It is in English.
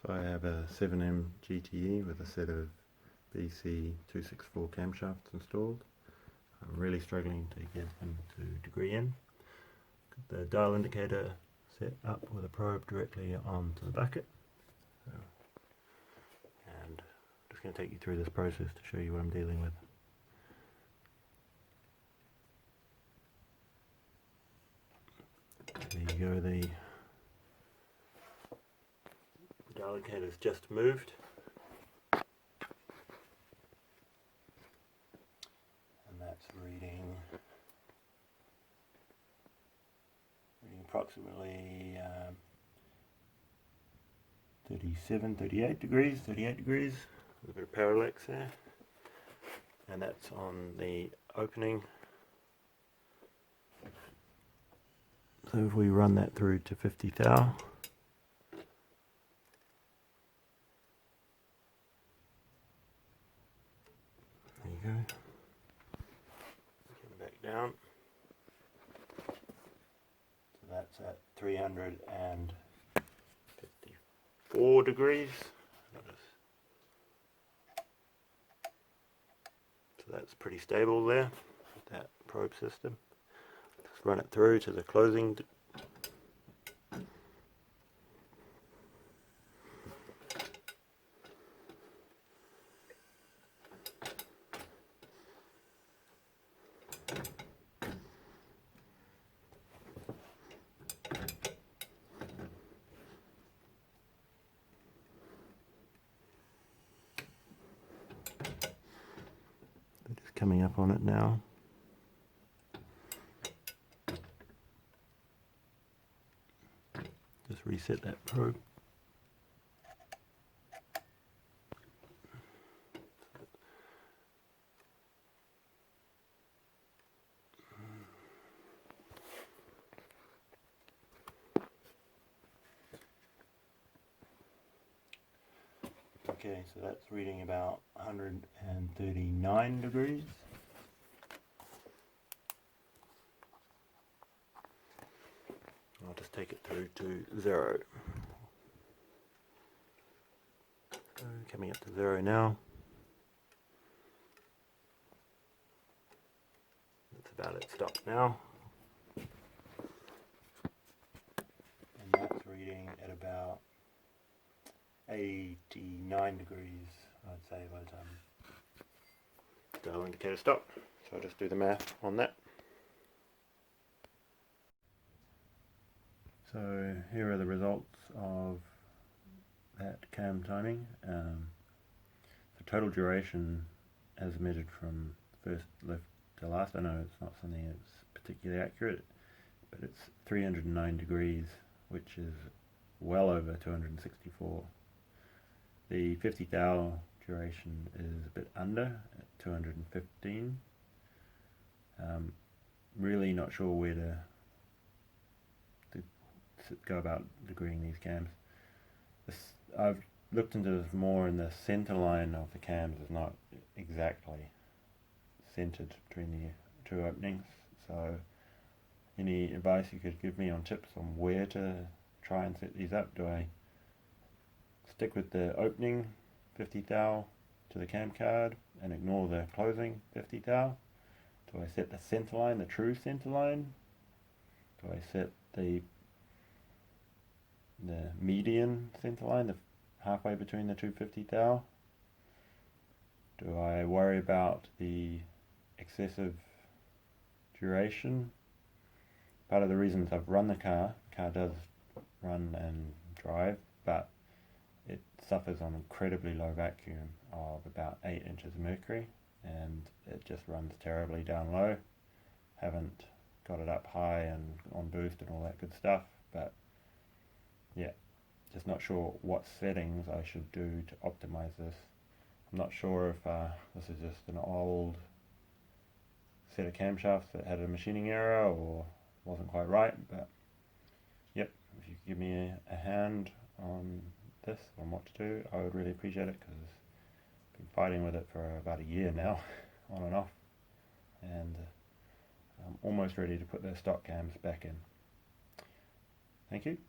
So I have a 7M GTE with a set of BC264 camshafts installed. I'm really struggling to get them to degree in. Got the dial indicator set up with a probe directly onto the bucket. And I'm just going to take you through this process to show you what I'm dealing with. There you go, the dial indicator's just moved. And that's reading approximately 38 degrees, with a bit of parallax there. And that's on the opening. So if we run that through to 50 thou, there you go. Come back down. So that's at 354 degrees. So that's pretty stable there, that probe system. Let's run it through to the closing. Just coming up on it now. Just reset that probe. Okay, so that's reading about 139 degrees. I'll just take it through to 0. Coming up to 0 now. That's about it stopped now. And that's reading at about 89 degrees, I'd say, by the time dial indicator stopped. So I'll just do the math on that. So here are the results of that cam timing. The total duration as measured from first lift to last, I know it's not something that's particularly accurate, but it's 309 degrees, which is well over 264. The 50 thou duration is a bit under at 215. Really not sure where to go about degreeing these cams. I've looked into this more, and the center line of the cams is not exactly centered between the two openings. So any advice you could give me on tips on where to try and set these up? Do I stick with the opening 50 thou to the cam card and ignore the closing 50 thou? Do I set the center line, the true center line? Do I set the median center line, the halfway between the two 50 thou? Do I worry about the excessive duration? Part of the reasons I've run the car does run and drive, but it suffers on incredibly low vacuum of about 8 inches of mercury, and it just runs terribly down low. Haven't got it up high and on boost and all that good stuff, but yeah, just not sure what settings I should do to optimize this. I'm not sure if this is just an old set of camshafts that had a machining error or wasn't quite right, but yep, if you could give me a hand on this, on what to do, I would really appreciate it, because I've been fighting with it for about a year now, on and off, and I'm almost ready to put the stock cams back in. Thank you.